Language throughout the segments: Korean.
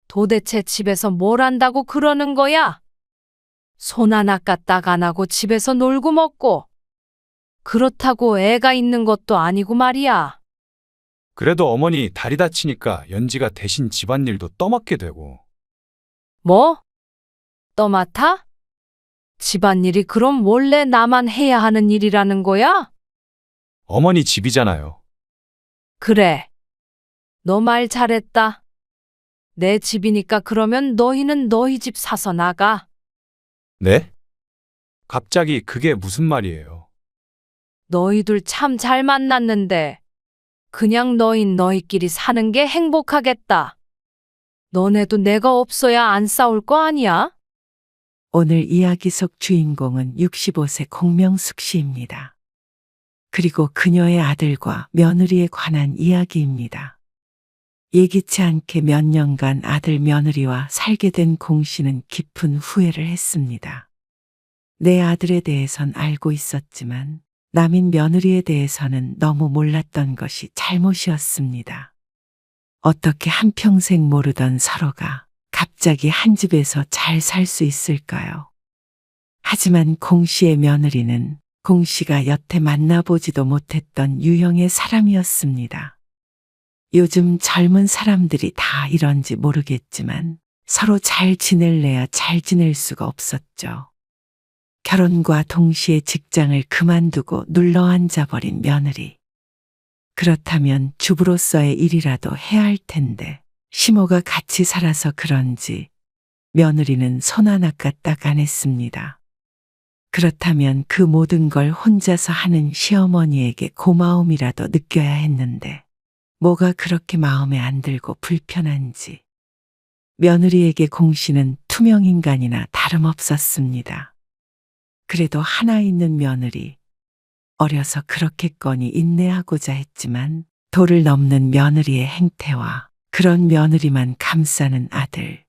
도대체 집에서 뭘 한다고 그러는 거야? 손 하나 까딱 안 하고 집에서 놀고 먹고. 그렇다고 애가 있는 것도 아니고 말이야. 그래도 어머니 다리 다치니까 연지가 대신 집안일도 떠맡게 되고. 뭐? 떠맡아? 집안일이 그럼 원래 나만 해야 하는 일이라는 거야? 어머니 집이잖아요. 그래. 너 말 잘했다. 내 집이니까 그러면 너희는 너희 집 사서 나가. 네? 갑자기 그게 무슨 말이에요? 너희들 참 잘 만났는데 그냥 너흰 너희끼리 사는 게 행복하겠다. 너네도 내가 없어야 안 싸울 거 아니야? 오늘 이야기 속 주인공은 65세 공명숙 씨입니다. 그리고 그녀의 아들과 며느리에 관한 이야기입니다. 예기치 않게 몇 년간 아들 며느리와 살게 된 공 씨는 깊은 후회를 했습니다. 내 아들에 대해선 알고 있었지만 남인 며느리에 대해서는 너무 몰랐던 것이 잘못이었습니다. 어떻게 한평생 모르던 서로가 갑자기 한 집에서 잘 살 수 있을까요? 하지만 공 씨의 며느리는 공 씨가 여태 만나보지도 못했던 유형의 사람이었습니다. 요즘 젊은 사람들이 다 이런지 모르겠지만 서로 잘 지낼래야 잘 지낼 수가 없었죠. 결혼과 동시에 직장을 그만두고 눌러앉아 버린 며느리. 그렇다면 주부로서의 일이라도 해야 할 텐데 시모가 같이 살아서 그런지 며느리는 손 하나 까딱 안 했습니다. 그렇다면 그 모든 걸 혼자서 하는 시어머니에게 고마움이라도 느껴야 했는데 뭐가 그렇게 마음에 안 들고 불편한지 며느리에게 공 씨는 투명인간이나 다름없었습니다. 그래도 하나 있는 며느리, 어려서 그렇겠거니 인내하고자 했지만 도를 넘는 며느리의 행태와 그런 며느리만 감싸는 아들.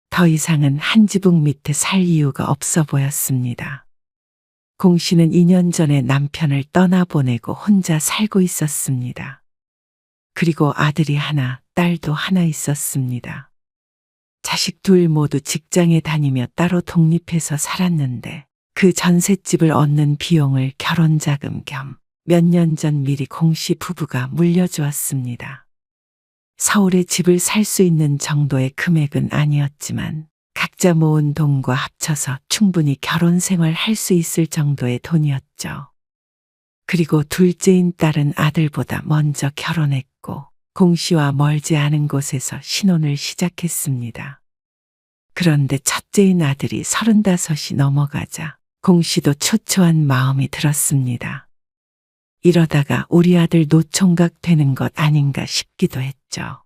더 이상은 한 지붕 밑에 살 이유가 없어 보였습니다. 공 씨는 2년 전에 남편을 떠나보내고 혼자 살고 있었습니다. 그리고 아들이 하나, 딸도 하나 있었습니다. 자식 둘 모두 직장에 다니며 따로 독립해서 살았는데 그 전셋집을 얻는 비용을 결혼자금 겸 몇 년 전 미리 공 씨 부부가 물려주었습니다. 서울에 집을 살 수 있는 정도의 금액은 아니었지만 각자 모은 돈과 합쳐서 충분히 결혼 생활 할 수 있을 정도의 돈이었죠. 그리고 둘째인 딸은 아들보다 먼저 결혼했고 공 씨와 멀지 않은 곳에서 신혼을 시작했습니다. 그런데 첫째인 아들이 35이 넘어가자 공 씨도 초초한 마음이 들었습니다. 이러다가 우리 아들 노총각 되는 것 아닌가 싶기도 했죠.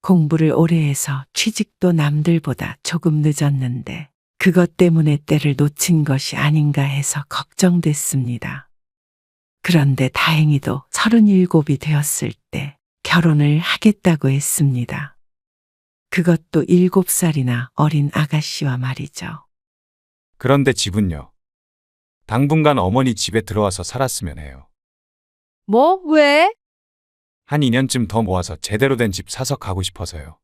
공부를 오래 해서 취직도 남들보다 조금 늦었는데 그것 때문에 때를 놓친 것이 아닌가 해서 걱정됐습니다. 그런데 다행히도 37이 되었을 때 결혼을 하겠다고 했습니다. 그것도 7살이나 어린 아가씨와 말이죠. 그런데 집은요? 당분간 어머니 집에 들어와서 살았으면 해요. 뭐? 왜? 한 2년쯤 더 모아서 제대로 된 집 사서 가고 싶어서요.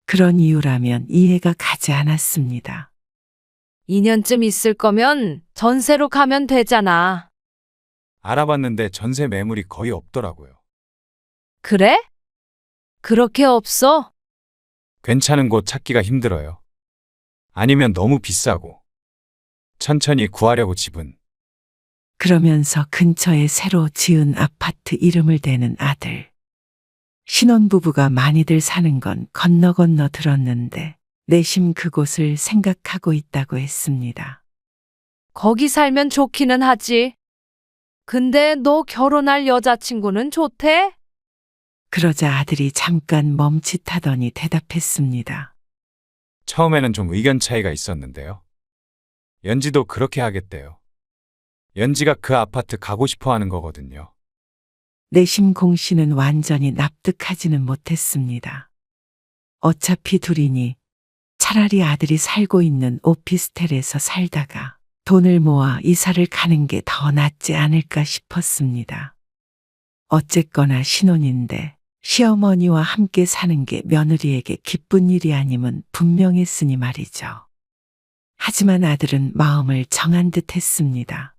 그런 이유라면 이해가 가지 않았습니다. 2년쯤 있을 거면 전세로 가면 되잖아. 알아봤는데 전세 매물이 거의 없더라고요. 그래? 그렇게 없어? 괜찮은 곳 찾기가 힘들어요. 아니면 너무 비싸고. 천천히 구하려고 집은. 그러면서 근처에 새로 지은 아파트 이름을 대는 아들. 신혼부부가 많이들 사는 건 건너 들었는데 내심 그곳을 생각하고 있다고 했습니다. 거기 살면 좋기는 하지. 근데 너 결혼할 여자친구는 좋대? 그러자 아들이 잠깐 멈칫하더니 대답했습니다. 처음에는 좀 의견 차이가 있었는데요. 연지도 그렇게 하겠대요. 연지가 그 아파트 가고 싶어 하는 거거든요. 내심 공 씨는 완전히 납득하지는 못했습니다. 어차피 둘이니 차라리 아들이 살고 있는 오피스텔에서 살다가 돈을 모아 이사를 가는 게 더 낫지 않을까 싶었습니다. 어쨌거나 신혼인데 시어머니와 함께 사는 게 며느리에게 기쁜 일이 아님은 분명했으니 말이죠. 하지만 아들은 마음을 정한 듯 했습니다.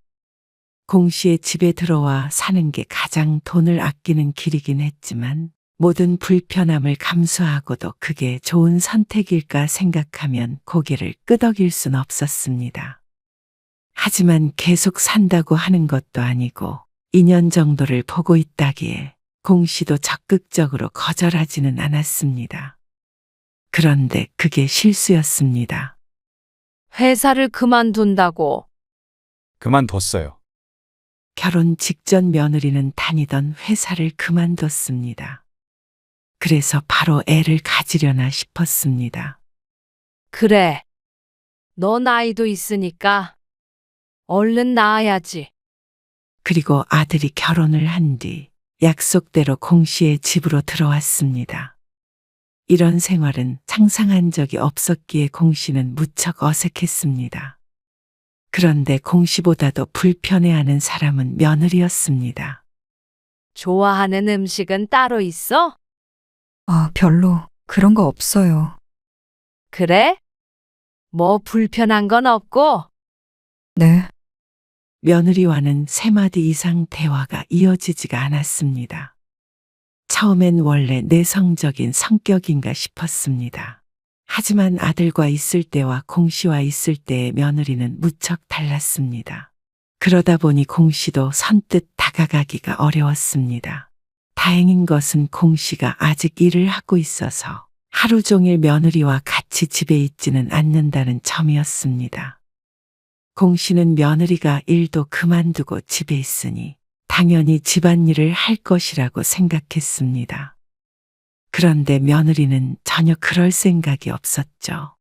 공 씨의 집에 들어와 사는 게 가장 돈을 아끼는 길이긴 했지만 모든 불편함을 감수하고도 그게 좋은 선택일까 생각하면 고개를 끄덕일 순 없었습니다. 하지만 계속 산다고 하는 것도 아니고 2년 정도를 보고 있다기에 공 씨도 적극적으로 거절하지는 않았습니다. 그런데 그게 실수였습니다. 회사를 그만둔다고. 그만뒀어요. 결혼 직전 며느리는 다니던 회사를 그만뒀습니다. 그래서 바로 애를 가지려나 싶었습니다. 그래. 너 나이도 있으니까 얼른 낳아야지. 그리고 아들이 결혼을 한 뒤 약속대로 공 씨의 집으로 들어왔습니다. 이런 생활은 상상한 적이 없었기에 공 씨는 무척 어색했습니다. 그런데 공 씨보다도 불편해하는 사람은 며느리였습니다. 좋아하는 음식은 따로 있어? 별로 그런 거 없어요. 그래? 뭐 불편한 건 없고? 네, 며느리와는 세 마디 이상 대화가 이어지지가 않았습니다. 처음엔 원래 내성적인 성격인가 싶었습니다. 하지만 아들과 있을 때와 공 씨와 있을 때의 며느리는 무척 달랐습니다. 그러다 보니 공 씨도 선뜻 다가가기가 어려웠습니다. 다행인 것은 공 씨가 아직 일을 하고 있어서 하루 종일 며느리와 같이 집에 있지는 않는다는 점이었습니다. 공 씨는 며느리가 일도 그만두고 집에 있으니 당연히 집안일을 할 것이라고 생각했습니다. 그런데 며느리는 전혀 그럴 생각이 없었죠.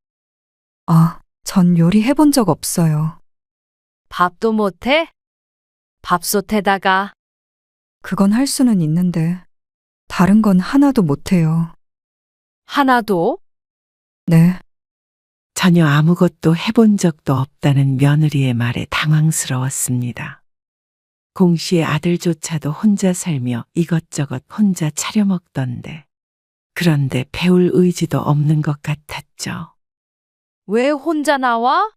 전 요리 해본 적 없어요. 밥도 못해? 밥솥에다가 그건 할 수는 있는데, 다른 건 하나도 못해요. 하나도? 네, 전혀 아무것도 해본 적도 없다는 며느리의 말에 당황스러웠습니다. 공 씨의 아들조차도 혼자 살며 이것저것 혼자 차려 먹던데, 그런데 배울 의지도 없는 것 같았죠. 왜 혼자 나와?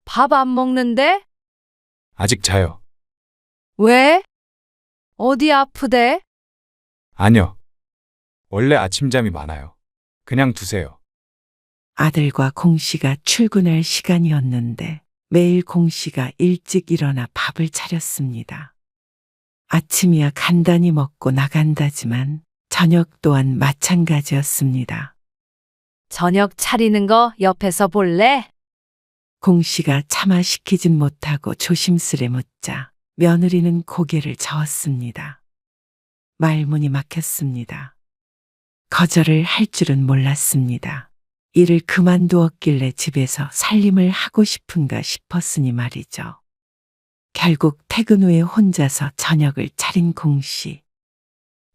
밥 안 먹는데? 아직 자요. 왜? 어디 아프대? 아니요. 원래 아침잠이 많아요. 그냥 두세요. 아들과 공 씨가 출근할 시간이었는데 매일 공 씨가 일찍 일어나 밥을 차렸습니다. 아침이야 간단히 먹고 나간다지만 저녁 또한 마찬가지였습니다. 저녁 차리는 거 옆에서 볼래? 공 씨가 차마 시키진 못하고 조심스레 묻자 며느리는 고개를 저었습니다. 말문이 막혔습니다. 거절을 할 줄은 몰랐습니다. 일을 그만두었길래 집에서 살림을 하고 싶은가 싶었으니 말이죠. 결국 퇴근 후에 혼자서 저녁을 차린 공 씨.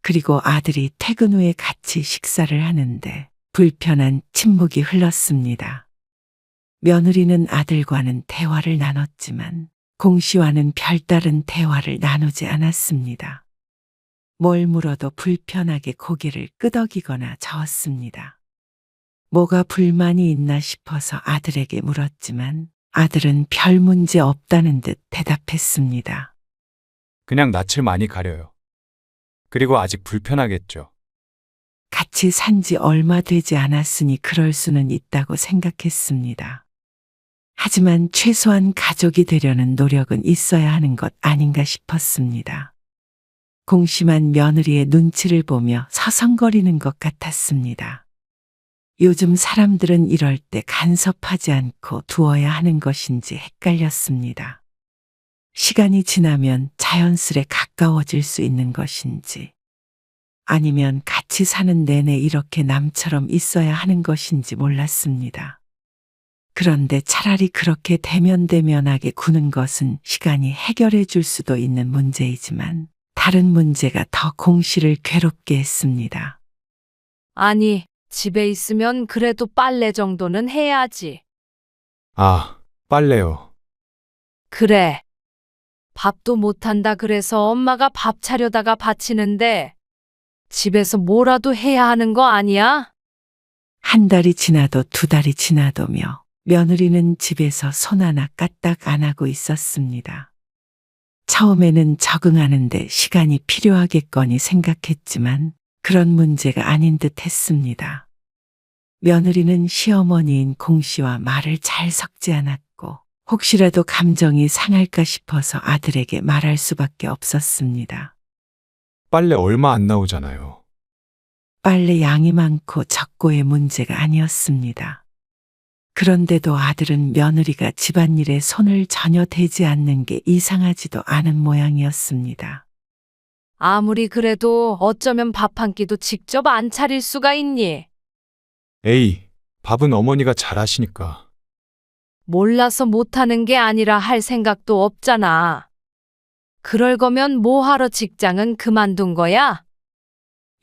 그리고 아들이 퇴근 후에 같이 식사를 하는데 불편한 침묵이 흘렀습니다. 며느리는 아들과는 대화를 나눴지만 공 씨와는 별다른 대화를 나누지 않았습니다. 뭘 물어도 불편하게 고개를 끄덕이거나 저었습니다. 뭐가 불만이 있나 싶어서 아들에게 물었지만 아들은 별 문제 없다는 듯 대답했습니다. 그냥 낯을 많이 가려요. 그리고 아직 불편하겠죠. 같이 산지 얼마 되지 않았으니 그럴 수는 있다고 생각했습니다. 하지만 최소한 가족이 되려는 노력은 있어야 하는 것 아닌가 싶었습니다. 공심한 며느리의 눈치를 보며 서성거리는 것 같았습니다. 요즘 사람들은 이럴 때 간섭하지 않고 두어야 하는 것인지 헷갈렸습니다. 시간이 지나면 자연스레 가까워질 수 있는 것인지, 아니면 같이 사는 내내 이렇게 남처럼 있어야 하는 것인지 몰랐습니다. 그런데 차라리 그렇게 대면대면하게 구는 것은 시간이 해결해 줄 수도 있는 문제이지만 다른 문제가 더 공씨를 괴롭게 했습니다. 아니, 집에 있으면 그래도 빨래 정도는 해야지. 아, 빨래요. 그래. 밥도 못한다 그래서 엄마가 밥 차려다가 바치는데 집에서 뭐라도 해야 하는 거 아니야? 한 달이 지나도 두 달이 지나도며 며느리는 집에서 손 하나 까딱 안 하고 있었습니다. 처음에는 적응하는데 시간이 필요하겠거니 생각했지만 그런 문제가 아닌 듯 했습니다. 며느리는 시어머니인 공 씨와 말을 잘 섞지 않았고 혹시라도 감정이 상할까 싶어서 아들에게 말할 수밖에 없었습니다. 빨래 얼마 안 나오잖아요. 빨래 양이 많고 적고의 문제가 아니었습니다. 그런데도 아들은 며느리가 집안일에 손을 전혀 대지 않는 게 이상하지도 않은 모양이었습니다. 아무리 그래도 어쩌면 밥 한 끼도 직접 안 차릴 수가 있니? 에이, 밥은 어머니가 잘하시니까. 몰라서 못하는 게 아니라 할 생각도 없잖아. 그럴 거면 뭐하러 직장은 그만둔 거야?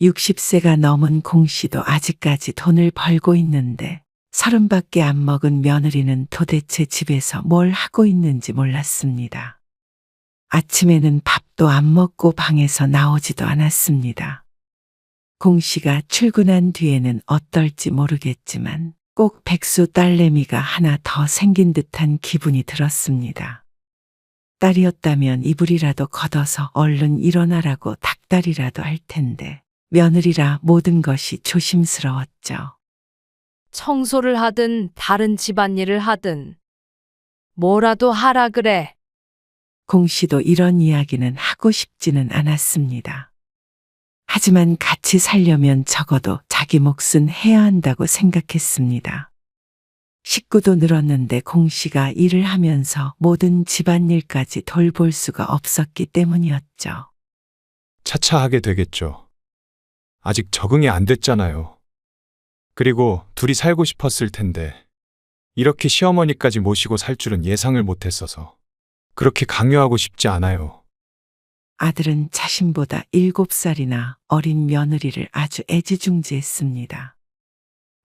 60세가 넘은 공 씨도 아직까지 돈을 벌고 있는데 30밖에 안 먹은 며느리는 도대체 집에서 뭘 하고 있는지 몰랐습니다. 아침에는 밥도 안 먹고 방에서 나오지도 않았습니다. 공 씨가 출근한 뒤에는 어떨지 모르겠지만 꼭 백수 딸내미가 하나 더 생긴 듯한 기분이 들었습니다. 딸이었다면 이불이라도 걷어서 얼른 일어나라고 닭다리라도 할 텐데 며느리라 모든 것이 조심스러웠죠. 청소를 하든 다른 집안일을 하든 뭐라도 하라 그래. 공 씨도 이런 이야기는 하고 싶지는 않았습니다. 하지만 같이 살려면 적어도 자기 몫은 해야 한다고 생각했습니다. 식구도 늘었는데 공 씨가 일을 하면서 모든 집안일까지 돌볼 수가 없었기 때문이었죠. 차차 하게 되겠죠. 아직 적응이 안 됐잖아요. 그리고 둘이 살고 싶었을 텐데 이렇게 시어머니까지 모시고 살 줄은 예상을 못했어서 그렇게 강요하고 싶지 않아요. 아들은 자신보다 7살이나 어린 며느리를 아주 애지중지했습니다.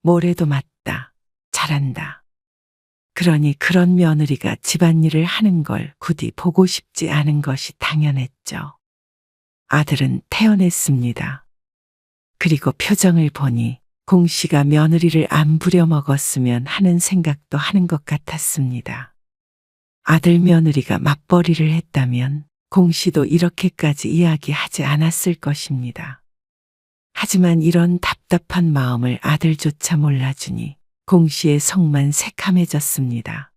뭐래도 맞다, 잘한다. 그러니 그런 며느리가 집안일을 하는 걸 부디 보고 싶지 않은 것이 당연했죠. 아들은 태어났습니다. 그리고 표정을 보니 공 씨가 며느리를 안 부려먹었으면 하는 생각도 하는 것 같았습니다. 아들 며느리가 맞벌이를 했다면 공 씨도 이렇게까지 이야기하지 않았을 것입니다. 하지만 이런 답답한 마음을 아들조차 몰라주니 공 씨의 속만 새카매졌습니다.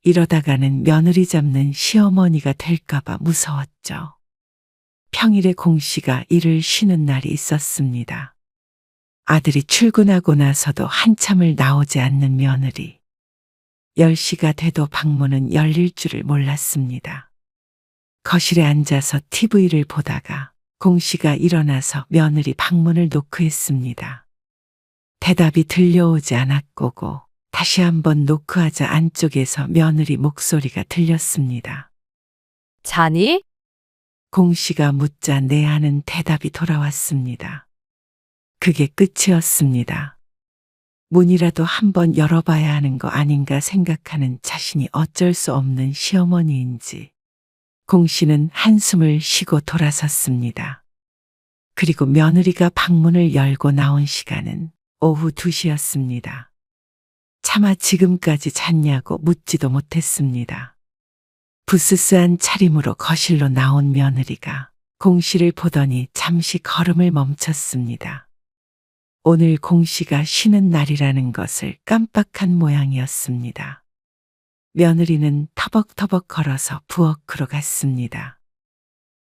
이러다가는 며느리 잡는 시어머니가 될까봐 무서웠죠. 평일에 공 씨가 일을 쉬는 날이 있었습니다. 아들이 출근하고 나서도 한참을 나오지 않는 며느리. 10시가 돼도 방문은 열릴 줄을 몰랐습니다. 거실에 앉아서 TV를 보다가 공 씨가 일어나서 며느리 방문을 노크했습니다. 대답이 들려오지 않았고고 다시 한번 노크하자 안쪽에서 며느리 목소리가 들렸습니다. 자니? 공 씨가 묻자 네 하는 대답이 돌아왔습니다. 그게 끝이었습니다. 문이라도 한번 열어봐야 하는 거 아닌가 생각하는 자신이 어쩔 수 없는 시어머니인지 공 씨는 한숨을 쉬고 돌아섰습니다. 그리고 며느리가 방문을 열고 나온 시간은 오후 2시였습니다. 차마 지금까지 잤냐고 묻지도 못했습니다. 부스스한 차림으로 거실로 나온 며느리가 공 씨를 보더니 잠시 걸음을 멈췄습니다. 오늘 공 씨가 쉬는 날이라는 것을 깜빡한 모양이었습니다. 며느리는 터벅터벅 걸어서 부엌으로 갔습니다.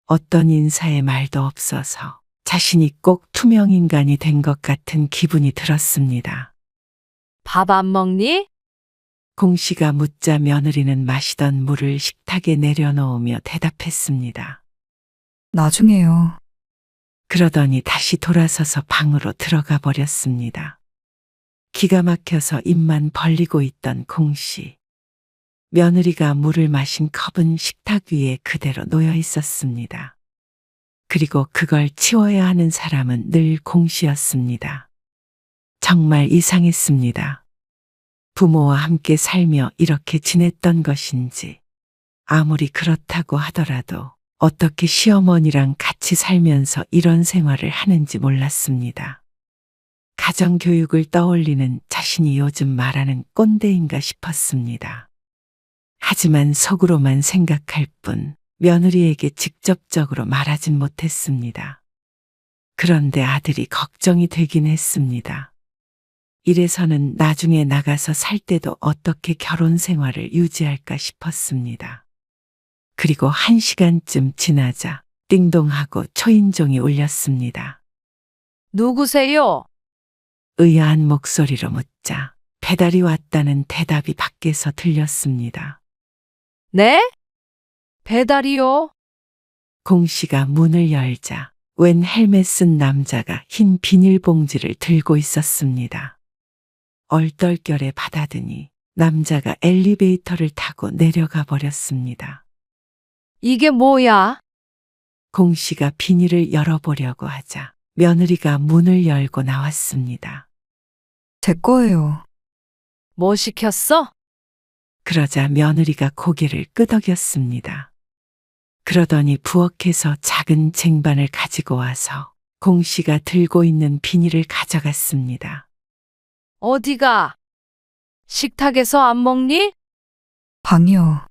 어떤 인사의 말도 없어서 자신이 꼭 투명인간이 된 것 같은 기분이 들었습니다. 밥 안 먹니? 공 씨가 묻자 며느리는 마시던 물을 식탁에 내려놓으며 대답했습니다. 나중에요. 그러더니 다시 돌아서서 방으로 들어가 버렸습니다. 기가 막혀서 입만 벌리고 있던 공 씨. 며느리가 물을 마신 컵은 식탁 위에 그대로 놓여 있었습니다. 그리고 그걸 치워야 하는 사람은 늘 공 씨였습니다. 정말 이상했습니다. 부모와 함께 살며 이렇게 지냈던 것인지 아무리 그렇다고 하더라도 어떻게 시어머니랑 같이 살면서 이런 생활을 하는지 몰랐습니다. 가정교육을 떠올리는 자신이 요즘 말하는 꼰대인가 싶었습니다. 하지만 속으로만 생각할 뿐 며느리에게 직접적으로 말하진 못했습니다. 그런데 아들이 걱정이 되긴 했습니다. 이래서는 나중에 나가서 살 때도 어떻게 결혼 생활을 유지할까 싶었습니다. 그리고 1시간쯤 지나자 띵동하고 초인종이 울렸습니다. 누구세요? 의아한 목소리로 묻자 배달이 왔다는 대답이 밖에서 들렸습니다. 네? 배달이요? 공 씨가 문을 열자 웬 헬멧 쓴 남자가 흰 비닐봉지를 들고 있었습니다. 얼떨결에 받아드니 남자가 엘리베이터를 타고 내려가 버렸습니다. 이게 뭐야? 공 씨가 비닐을 열어보려고 하자 며느리가 문을 열고 나왔습니다. 제 거예요. 뭐 시켰어? 그러자 며느리가 고개를 끄덕였습니다. 그러더니 부엌에서 작은 쟁반을 가지고 와서 공 씨가 들고 있는 비닐을 가져갔습니다. 어디가? 식탁에서 안 먹니? 방이요.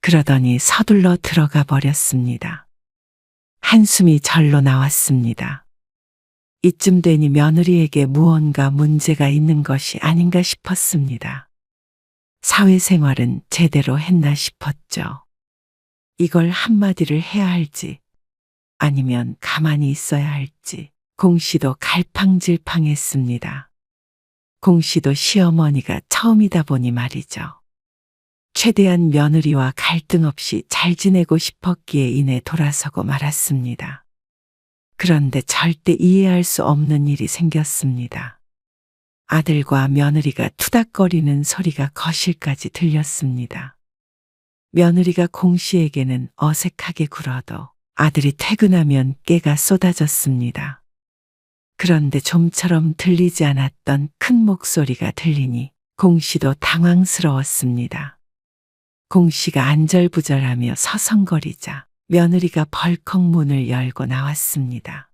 그러더니 서둘러 들어가 버렸습니다. 한숨이 절로 나왔습니다. 이쯤 되니 며느리에게 무언가 문제가 있는 것이 아닌가 싶었습니다. 사회생활은 제대로 했나 싶었죠. 이걸 한마디를 해야 할지 아니면 가만히 있어야 할지 공 씨도 갈팡질팡했습니다. 공 씨도 시어머니가 처음이다 보니 말이죠. 최대한 며느리와 갈등 없이 잘 지내고 싶었기에 인해 돌아서고 말았습니다. 그런데 절대 이해할 수 없는 일이 생겼습니다. 아들과 며느리가 투닥거리는 소리가 거실까지 들렸습니다. 며느리가 공 씨에게는 어색하게 굴어도 아들이 퇴근하면 깨가 쏟아졌습니다. 그런데 좀처럼 들리지 않았던 큰 목소리가 들리니 공 씨도 당황스러웠습니다. 공 씨가 안절부절하며 서성거리자 며느리가 벌컥 문을 열고 나왔습니다.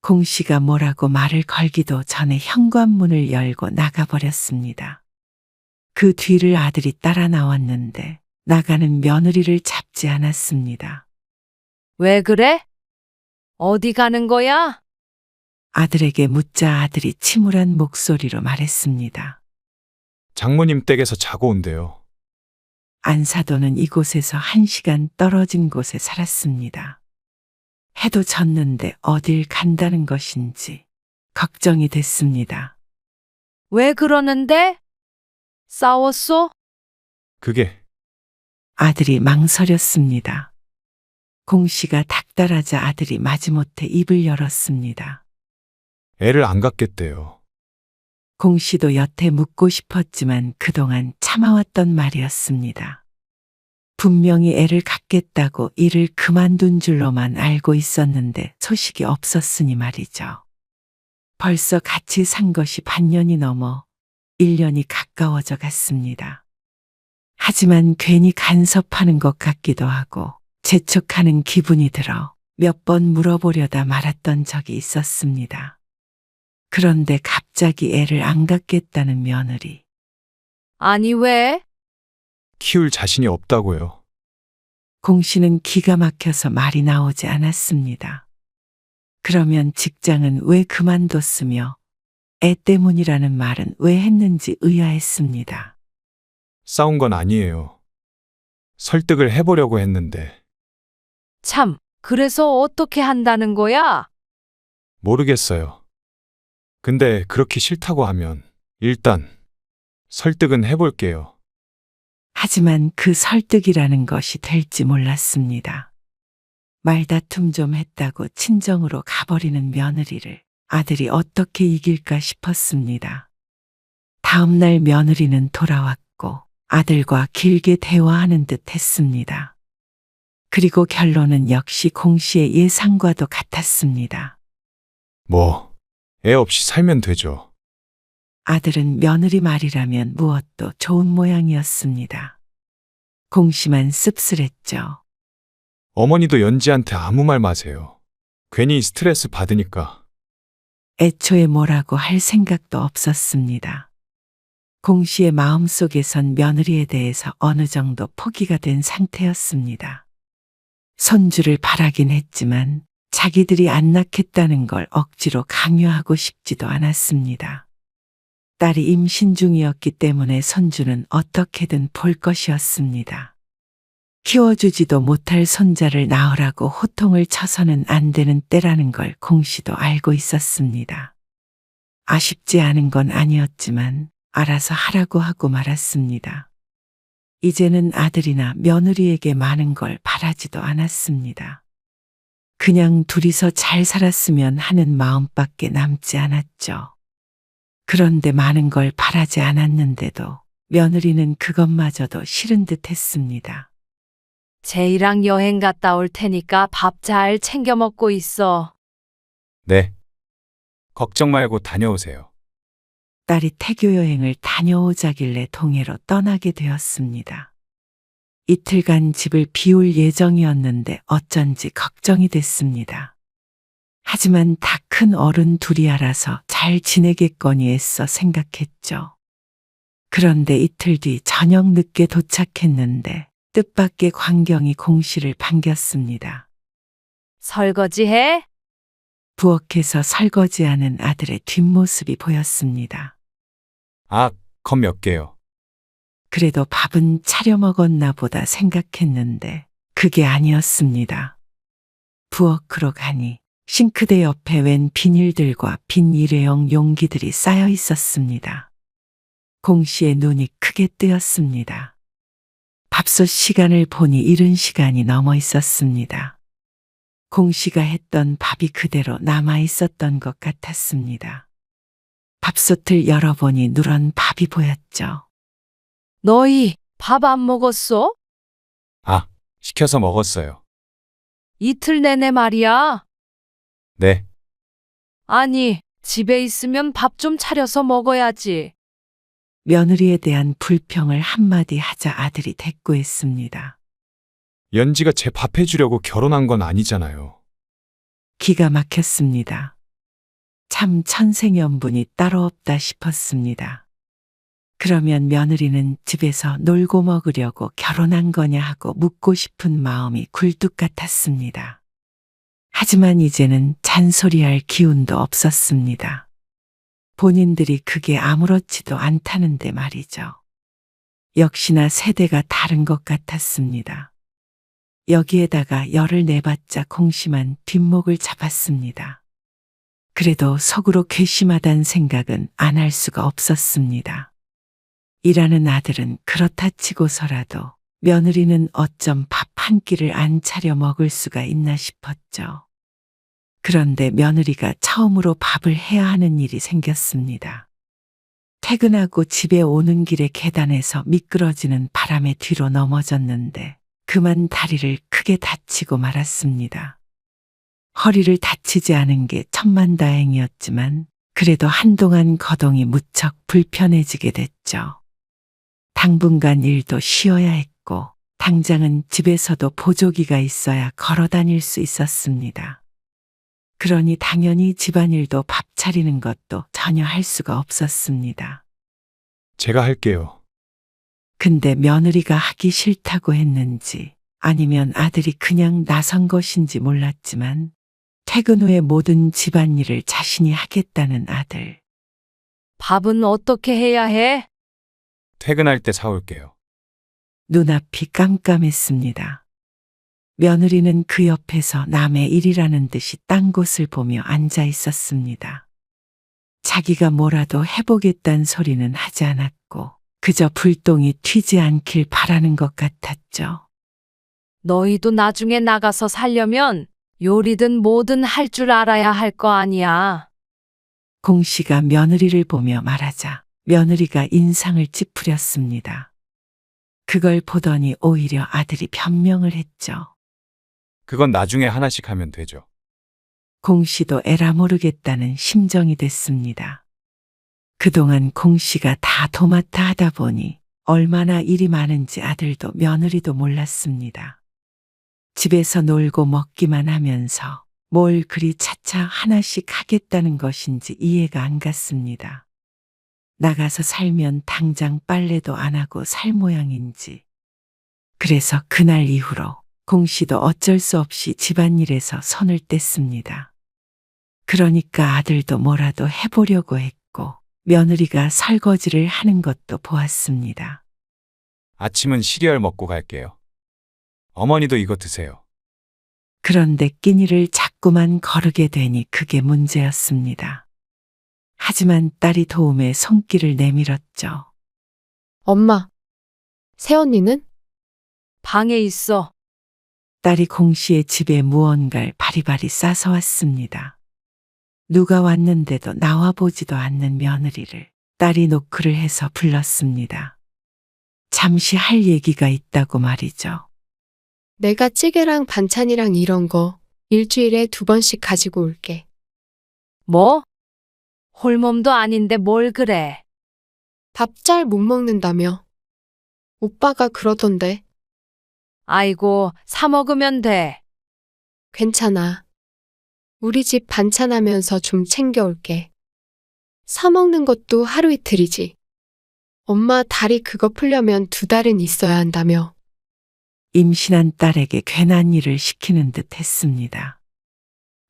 공 씨가 뭐라고 말을 걸기도 전에 현관문을 열고 나가버렸습니다. 그 뒤를 아들이 따라 나왔는데 나가는 며느리를 잡지 않았습니다. 왜 그래? 어디 가는 거야? 아들에게 묻자 아들이 침울한 목소리로 말했습니다. 장모님 댁에서 자고 온대요. 안사도는 이곳에서 1시간 떨어진 곳에 살았습니다. 해도 졌는데 어딜 간다는 것인지 걱정이 됐습니다. 왜 그러는데? 싸웠어? 그게 아들이 망설였습니다. 공 씨가 닥달하자 아들이 마지못해 입을 열었습니다. 애를 안 갖겠대요. 공 씨도 여태 묻고 싶었지만 그동안 참아왔던 말이었습니다. 분명히 애를 갖겠다고 일을 그만둔 줄로만 알고 있었는데 소식이 없었으니 말이죠. 벌써 같이 산 것이 반년이 넘어 1년이 가까워져 갔습니다. 하지만 괜히 간섭하는 것 같기도 하고 재촉하는 기분이 들어 몇 번 물어보려다 말았던 적이 있었습니다. 그런데 갑자기 애를 안 갖겠다는 며느리. 아니 왜? 키울 자신이 없다고요. 공 씨는 기가 막혀서 말이 나오지 않았습니다. 그러면 직장은 왜 그만뒀으며 애 때문이라는 말은 왜 했는지 의아했습니다. 싸운 건 아니에요. 설득을 해보려고 했는데 참, 그래서 어떻게 한다는 거야? 모르겠어요. 근데 그렇게 싫다고 하면 일단 설득은 해볼게요. 하지만 그 설득이라는 것이 될지 몰랐습니다. 말다툼 좀 했다고 친정으로 가버리는 며느리를 아들이 어떻게 이길까 싶었습니다. 다음 날 며느리는 돌아왔고 아들과 길게 대화하는 듯 했습니다. 그리고 결론은 역시 공 씨의 예상과도 같았습니다. 애 없이 살면 되죠. 아들은 며느리 말이라면 무엇도 좋은 모양이었습니다. 공 씨만 씁쓸했죠. 어머니도 연지한테 아무 말 마세요. 괜히 스트레스 받으니까. 애초에 뭐라고 할 생각도 없었습니다. 공 씨의 마음속에선 며느리에 대해서 어느 정도 포기가 된 상태였습니다. 손주를 바라긴 했지만 자기들이 안 낳겠다는 걸 억지로 강요하고 싶지도 않았습니다. 딸이 임신 중이었기 때문에 손주는 어떻게든 볼 것이었습니다. 키워주지도 못할 손자를 낳으라고 호통을 쳐서는 안 되는 때라는 걸 공 씨도 알고 있었습니다. 아쉽지 않은 건 아니었지만 알아서 하라고 하고 말았습니다. 이제는 아들이나 며느리에게 많은 걸 바라지도 않았습니다. 그냥 둘이서 잘 살았으면 하는 마음밖에 남지 않았죠. 그런데 많은 걸 바라지 않았는데도 며느리는 그것마저도 싫은 듯 했습니다. 제이랑 여행 갔다 올 테니까 밥 잘 챙겨 먹고 있어. 네. 걱정 말고 다녀오세요. 딸이 태교 여행을 다녀오자길래 동해로 떠나게 되었습니다. 이틀간 집을 비울 예정이었는데 어쩐지 걱정이 됐습니다. 하지만 다 큰 어른 둘이 알아서 잘 지내겠거니 애써 생각했죠. 그런데 이틀 뒤 저녁 늦게 도착했는데 뜻밖의 광경이 공 씨를 반겼습니다. 설거지해? 부엌에서 설거지하는 아들의 뒷모습이 보였습니다. 아, 컵 몇 개요. 그래도 밥은 차려 먹었나 보다 생각했는데 그게 아니었습니다. 부엌으로 가니 싱크대 옆에 웬 비닐들과 빈 일회용 용기들이 쌓여 있었습니다. 공 씨의 눈이 크게 뜨였습니다. 밥솥 시간을 보니 이른 시간이 넘어 있었습니다. 공 씨가 했던 밥이 그대로 남아 있었던 것 같았습니다. 밥솥을 열어보니 누런 밥이 보였죠. 너희 밥 안 먹었어? 아, 시켜서 먹었어요. 이틀 내내 말이야. 네. 아니, 집에 있으면 밥 좀 차려서 먹어야지. 며느리에 대한 불평을 한마디 하자 아들이 대꾸했습니다. 연지가 제 밥 해주려고 결혼한 건 아니잖아요. 기가 막혔습니다. 참 천생연분이 따로 없다 싶었습니다. 그러면 며느리는 집에서 놀고 먹으려고 결혼한 거냐 하고 묻고 싶은 마음이 굴뚝 같았습니다. 하지만 이제는 잔소리할 기운도 없었습니다. 본인들이 그게 아무렇지도 않다는데 말이죠. 역시나 세대가 다른 것 같았습니다. 여기에다가 열을 내봤자 공심한 뒷목을 잡았습니다. 그래도 속으로 괘씸하단 생각은 안 할 수가 없었습니다. 일하는 아들은 그렇다 치고서라도 며느리는 어쩜 밥 한 끼를 안 차려 먹을 수가 있나 싶었죠. 그런데 며느리가 처음으로 밥을 해야 하는 일이 생겼습니다. 퇴근하고 집에 오는 길에 계단에서 미끄러지는 바람에 뒤로 넘어졌는데 그만 다리를 크게 다치고 말았습니다. 허리를 다치지 않은 게 천만다행이었지만 그래도 한동안 거동이 무척 불편해지게 됐죠. 당분간 일도 쉬어야 했고 당장은 집에서도 보조기가 있어야 걸어 다닐 수 있었습니다. 그러니 당연히 집안일도 밥 차리는 것도 전혀 할 수가 없었습니다. 제가 할게요. 근데 며느리가 하기 싫다고 했는지 아니면 아들이 그냥 나선 것인지 몰랐지만 퇴근 후에 모든 집안일을 자신이 하겠다는 아들. 밥은 어떻게 해야 해? 퇴근할 때 사올게요. 눈앞이 깜깜했습니다. 며느리는 그 옆에서 남의 일이라는 듯이 딴 곳을 보며 앉아 있었습니다. 자기가 뭐라도 해보겠다는 소리는 하지 않았고 그저 불똥이 튀지 않길 바라는 것 같았죠. 너희도 나중에 나가서 살려면 요리든 뭐든 할 줄 알아야 할 거 아니야. 공 씨가 며느리를 보며 말하자 며느리가 인상을 찌푸렸습니다. 그걸 보더니 오히려 아들이 변명을 했죠. 그건 나중에 하나씩 하면 되죠. 공 씨도 에라 모르겠다는 심정이 됐습니다. 그동안 공 씨가 다 도맡아 하다 보니 얼마나 일이 많은지 아들도 며느리도 몰랐습니다. 집에서 놀고 먹기만 하면서 뭘 그리 차차 하나씩 하겠다는 것인지 이해가 안 갔습니다. 나가서 살면 당장 빨래도 안 하고 살 모양인지. 그래서 그날 이후로 공 씨도 어쩔 수 없이 집안일에서 손을 뗐습니다. 그러니까 아들도 뭐라도 해보려고 했고 며느리가 설거지를 하는 것도 보았습니다. 아침은 시리얼 먹고 갈게요. 어머니도 이거 드세요. 그런데 끼니를 자꾸만 거르게 되니 그게 문제였습니다. 하지만 딸이 도움에 손길을 내밀었죠. 엄마, 새언니는? 방에 있어. 딸이 공 씨의 집에 무언가를 바리바리 싸서 왔습니다. 누가 왔는데도 나와보지도 않는 며느리를 딸이 노크를 해서 불렀습니다. 잠시 할 얘기가 있다고 말이죠. 내가 찌개랑 반찬이랑 이런 거 일주일에 2번씩 가지고 올게. 뭐? 홀몸도 아닌데 뭘 그래. 밥 잘 못 먹는다며. 오빠가 그러던데. 아이고, 사 먹으면 돼. 괜찮아. 우리 집 반찬하면서 좀 챙겨올게. 사 먹는 것도 하루 이틀이지. 엄마 다리 그거 풀려면 2달은 있어야 한다며. 임신한 딸에게 괜한 일을 시키는 듯 했습니다.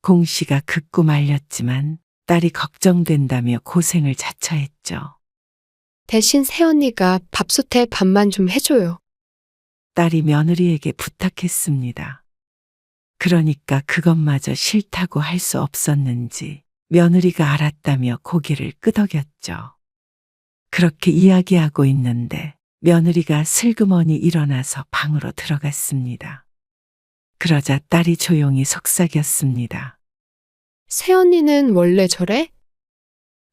공 씨가 극구 말렸지만 딸이 걱정된다며 고생을 자처했죠. 대신 새언니가 밥솥에 밥만 좀 해줘요. 딸이 며느리에게 부탁했습니다. 그러니까 그것마저 싫다고 할 수 없었는지 며느리가 알았다며 고개를 끄덕였죠. 그렇게 이야기하고 있는데 며느리가 슬그머니 일어나서 방으로 들어갔습니다. 그러자 딸이 조용히 속삭였습니다. 새언니는 원래 저래?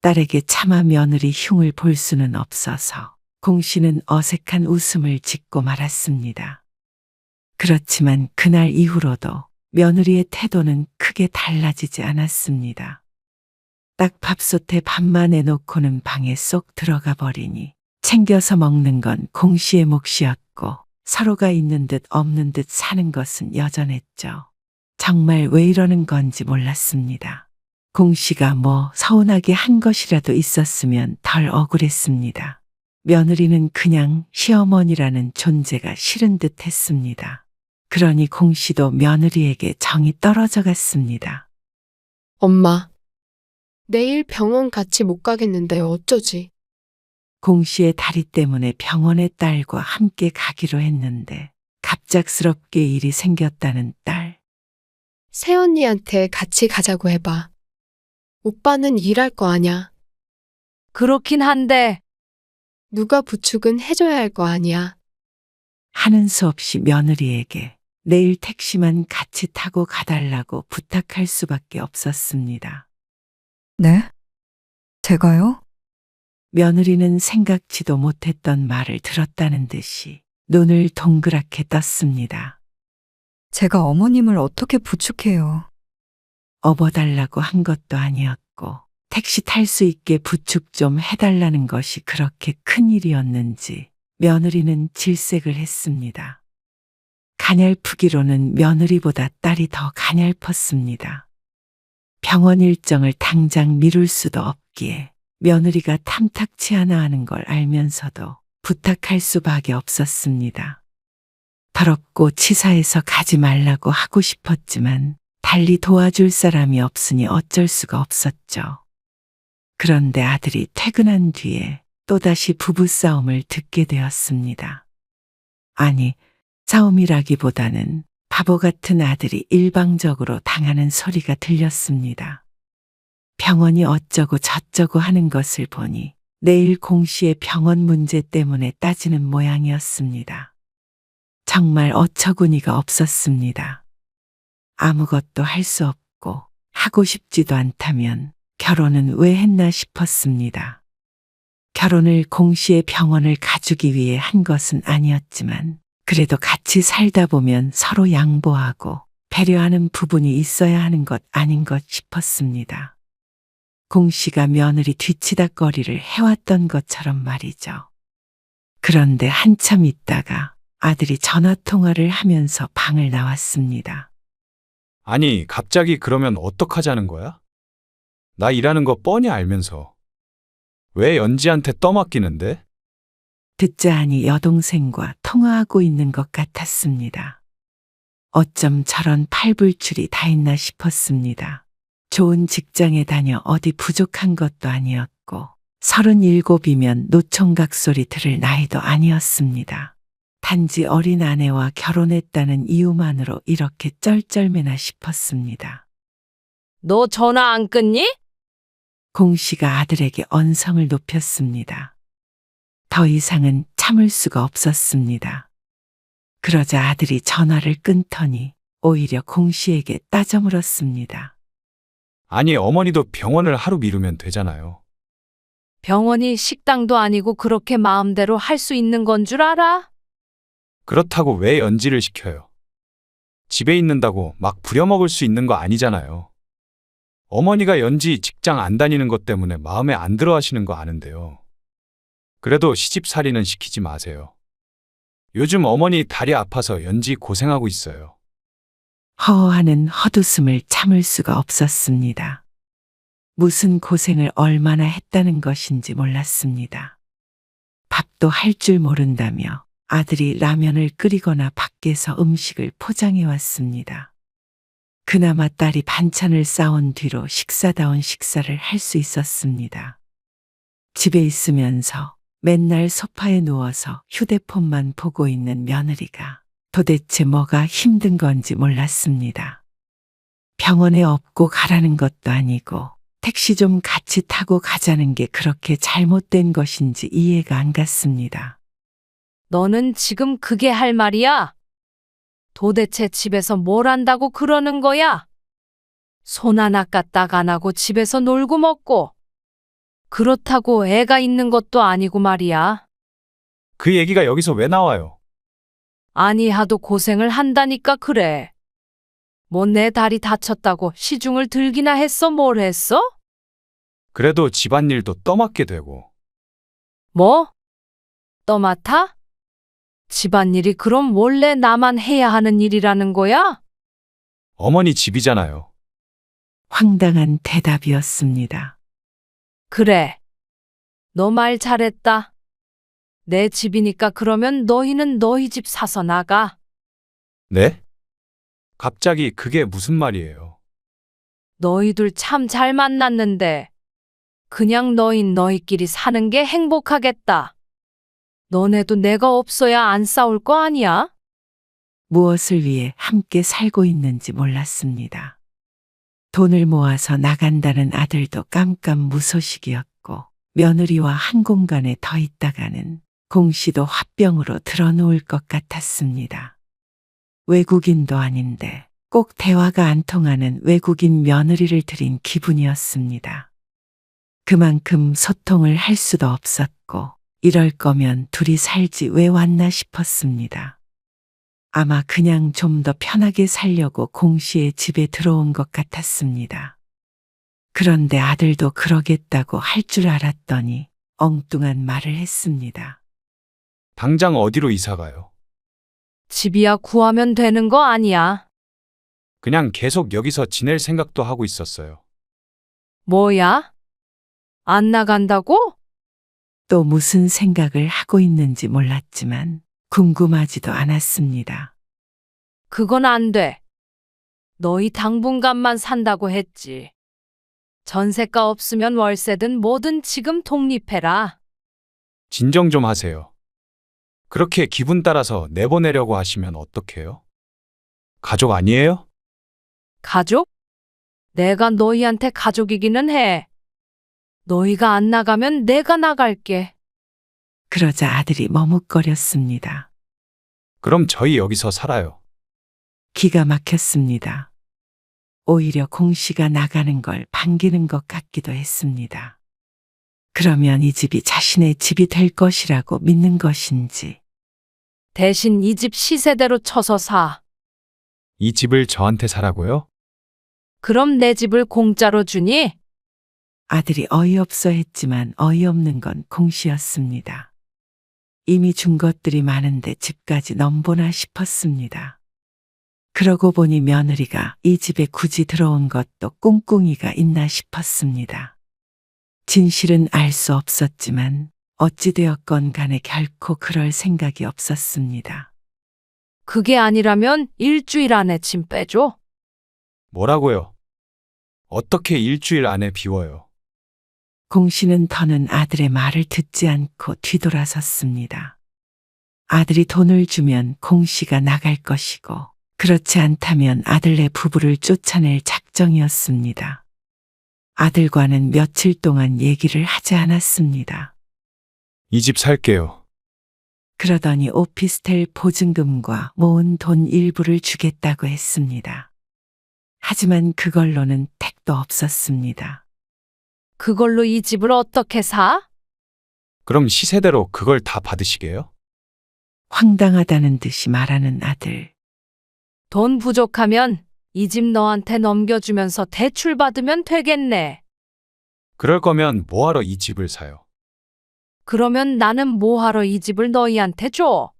딸에게 차마 며느리 흉을 볼 수는 없어서 공 씨는 어색한 웃음을 짓고 말았습니다. 그렇지만 그날 이후로도 며느리의 태도는 크게 달라지지 않았습니다. 딱 밥솥에 밥만 해놓고는 방에 쏙 들어가 버리니 챙겨서 먹는 건 공 씨의 몫이었고 서로가 있는 듯 없는 듯 사는 것은 여전했죠. 정말 왜 이러는 건지 몰랐습니다. 공 씨가 뭐 서운하게 한 것이라도 있었으면 덜 억울했습니다. 며느리는 그냥 시어머니라는 존재가 싫은 듯 했습니다. 그러니 공 씨도 며느리에게 정이 떨어져 갔습니다. 엄마, 내일 병원 같이 못 가겠는데 어쩌지? 공 씨의 다리 때문에 병원에 딸과 함께 가기로 했는데 갑작스럽게 일이 생겼다는 딸. 새언니한테 같이 가자고 해봐. 오빠는 일할 거 아냐. 그렇긴 한데, 누가 부축은 해줘야 할 거 아니야. 하는 수 없이 며느리에게 내일 택시만 같이 타고 가달라고 부탁할 수밖에 없었습니다. 네? 제가요? 며느리는 생각지도 못했던 말을 들었다는 듯이 눈을 동그랗게 떴습니다. 제가 어머님을 어떻게 부축해요? 업어달라고 한 것도 아니었고 택시 탈 수 있게 부축 좀 해달라는 것이 그렇게 큰 일이었는지 며느리는 질색을 했습니다. 가냘프기로는 며느리보다 딸이 더 가냘펐습니다. 병원 일정을 당장 미룰 수도 없기에 며느리가 탐탁치 않아 하는 걸 알면서도 부탁할 수밖에 없었습니다. 더럽고 치사해서 가지 말라고 하고 싶었지만 달리 도와줄 사람이 없으니 어쩔 수가 없었죠. 그런데 아들이 퇴근한 뒤에 또다시 부부싸움을 듣게 되었습니다. 아니, 싸움이라기보다는 바보 같은 아들이 일방적으로 당하는 소리가 들렸습니다. 병원이 어쩌고 저쩌고 하는 것을 보니 내일 공 씨의 병원 문제 때문에 따지는 모양이었습니다. 정말 어처구니가 없었습니다. 아무것도 할 수 없고 하고 싶지도 않다면 결혼은 왜 했나 싶었습니다. 결혼을 공 씨의 병원을 가주기 위해 한 것은 아니었지만 그래도 같이 살다 보면 서로 양보하고 배려하는 부분이 있어야 하는 것 아닌 것 싶었습니다. 공 씨가 며느리 뒤치다꺼리를 해왔던 것처럼 말이죠. 그런데 한참 있다가 아들이 전화 통화를 하면서 방을 나왔습니다. 아니, 갑자기 그러면 어떡하자는 거야? 나 일하는 거 뻔히 알면서. 왜 연지한테 떠맡기는데? 듣자 하니 여동생과 통화하고 있는 것 같았습니다. 어쩜 저런 팔불출이 다 있나 싶었습니다. 좋은 직장에 다녀 어디 부족한 것도 아니었고 37이면 노총각 소리 들을 나이도 아니었습니다. 단지 어린 아내와 결혼했다는 이유만으로 이렇게 쩔쩔매나 싶었습니다. 너 전화 안 끊니? 공 씨가 아들에게 언성을 높였습니다. 더 이상은 참을 수가 없었습니다. 그러자 아들이 전화를 끊더니 오히려 공 씨에게 따져 물었습니다. 아니, 어머니도 병원을 하루 미루면 되잖아요. 병원이 식당도 아니고 그렇게 마음대로 할 수 있는 건 줄 알아? 그렇다고 왜 연지를 시켜요? 집에 있는다고 막 부려먹을 수 있는 거 아니잖아요. 어머니가 연지 직장 안 다니는 것 때문에 마음에 안 들어 하시는 거 아는데요. 그래도 시집살이는 시키지 마세요. 요즘 어머니 다리 아파서 연지 고생하고 있어요. 허허하는 헛웃음을 참을 수가 없었습니다. 무슨 고생을 얼마나 했다는 것인지 몰랐습니다. 밥도 할 줄 모른다며 아들이 라면을 끓이거나 밖에서 음식을 포장해 왔습니다. 그나마 딸이 반찬을 싸온 뒤로 식사다운 식사를 할 수 있었습니다. 집에 있으면서 맨날 소파에 누워서 휴대폰만 보고 있는 며느리가 도대체 뭐가 힘든 건지 몰랐습니다. 병원에 업고 가라는 것도 아니고 택시 좀 같이 타고 가자는 게 그렇게 잘못된 것인지 이해가 안 갔습니다. 너는 지금 그게 할 말이야? 도대체 집에서 뭘 한다고 그러는 거야? 손 하나 까딱 안 하고 집에서 놀고 먹고. 그렇다고 애가 있는 것도 아니고 말이야. 그 얘기가 여기서 왜 나와요? 아니 하도 고생을 한다니까 그래. 뭐 내 다리 다쳤다고 시중을 들기나 했어? 뭘 했어? 그래도 집안일도 떠맡게 되고. 뭐? 떠맡아? 집안일이 그럼 원래 나만 해야 하는 일이라는 거야? 어머니 집이잖아요. 황당한 대답이었습니다. 그래. 너 말 잘했다. 내 집이니까 그러면 너희는 너희 집 사서 나가. 네? 갑자기 그게 무슨 말이에요? 너희들 참 잘 만났는데. 그냥 너희끼리 사는 게 행복하겠다. 너네도 내가 없어야 안 싸울 거 아니야? 무엇을 위해 함께 살고 있는지 몰랐습니다. 돈을 모아서 나간다는 아들도 깜깜무소식이었고 며느리와 한 공간에 더 있다가는 공 씨도 화병으로 드러놓을 것 같았습니다. 외국인도 아닌데 꼭 대화가 안 통하는 외국인 며느리를 들인 기분이었습니다. 그만큼 소통을 할 수도 없었고 이럴 거면 둘이 살지 왜 왔나 싶었습니다. 아마 그냥 좀 더 편하게 살려고 공 씨의 집에 들어온 것 같았습니다. 그런데 아들도 그러겠다고 할 줄 알았더니 엉뚱한 말을 했습니다. 당장 어디로 이사 가요? 집이야 구하면 되는 거 아니야. 그냥 계속 여기서 지낼 생각도 하고 있었어요. 뭐야? 안 나간다고? 또 무슨 생각을 하고 있는지 몰랐지만 궁금하지도 않았습니다. 그건 안 돼. 너희 당분간만 산다고 했지. 전세가 없으면 월세든 뭐든 지금 독립해라. 진정 좀 하세요. 그렇게 기분 따라서 내보내려고 하시면 어떡해요? 가족 아니에요? 가족? 내가 너희한테 가족이기는 해. 너희가 안 나가면 내가 나갈게. 그러자 아들이 머뭇거렸습니다. 그럼 저희 여기서 살아요. 기가 막혔습니다. 오히려 공 씨가 나가는 걸 반기는 것 같기도 했습니다. 그러면 이 집이 자신의 집이 될 것이라고 믿는 것인지. 대신 이 집 시세대로 쳐서 사. 이 집을 저한테 사라고요? 그럼 내 집을 공짜로 주니? 아들이 어이없어 했지만 어이없는 건 공 씨였습니다. 이미 준 것들이 많은데 집까지 넘보나 싶었습니다. 그러고 보니 며느리가 이 집에 굳이 들어온 것도 꿍꿍이가 있나 싶었습니다. 진실은 알 수 없었지만 어찌되었건 간에 결코 그럴 생각이 없었습니다. 그게 아니라면 일주일 안에 짐 빼줘. 뭐라고요? 어떻게 일주일 안에 비워요? 공 씨는 더는 아들의 말을 듣지 않고 뒤돌아섰습니다. 아들이 돈을 주면 공 씨가 나갈 것이고 그렇지 않다면 아들네 부부를 쫓아낼 작정이었습니다. 아들과는 며칠 동안 얘기를 하지 않았습니다. 이 집 살게요. 그러더니 오피스텔 보증금과 모은 돈 일부를 주겠다고 했습니다. 하지만 그걸로는 택도 없었습니다. 그걸로 이 집을 어떻게 사? 그럼 시세대로 그걸 다 받으시게요? 황당하다는 듯이 말하는 아들. 돈 부족하면 이 집 너한테 넘겨주면서 대출 받으면 되겠네. 그럴 거면 뭐하러 이 집을 사요? 그러면 나는 뭐하러 이 집을 너희한테 줘?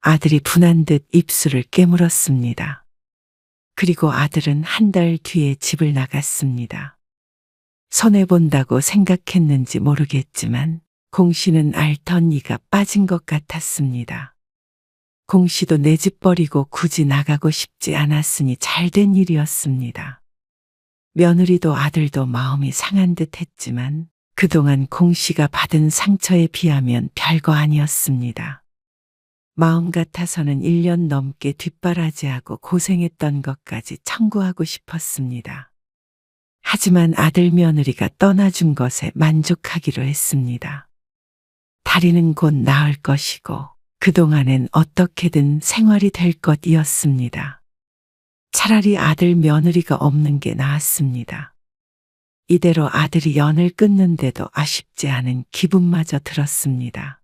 아들이 분한 듯 입술을 깨물었습니다. 그리고 아들은 한 달 뒤에 집을 나갔습니다. 손해본다고 생각했는지 모르겠지만 공 씨는 알던 이가 빠진 것 같았습니다. 공 씨도 내 집 버리고 굳이 나가고 싶지 않았으니 잘된 일이었습니다. 며느리도 아들도 마음이 상한 듯 했지만 그동안 공 씨가 받은 상처에 비하면 별거 아니었습니다. 마음 같아서는 1년 넘게 뒷바라지하고 고생했던 것까지 청구하고 싶었습니다. 하지만 아들 며느리가 떠나준 것에 만족하기로 했습니다. 다리는 곧 나을 것이고 그동안엔 어떻게든 생활이 될 것이었습니다. 차라리 아들 며느리가 없는 게 나았습니다. 이대로 아들이 연을 끊는데도 아쉽지 않은 기분마저 들었습니다.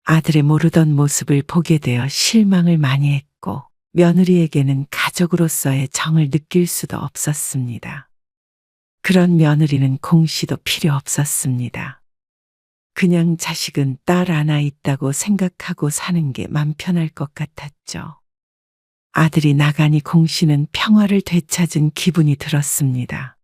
아들의 모르던 모습을 보게 되어 실망을 많이 했고 며느리에게는 가족으로서의 정을 느낄 수도 없었습니다. 그런 며느리는 공 씨도 필요 없었습니다. 그냥 자식은 딸 하나 있다고 생각하고 사는 게 맘 편할 것 같았죠. 아들이 나가니 공 씨는 평화를 되찾은 기분이 들었습니다.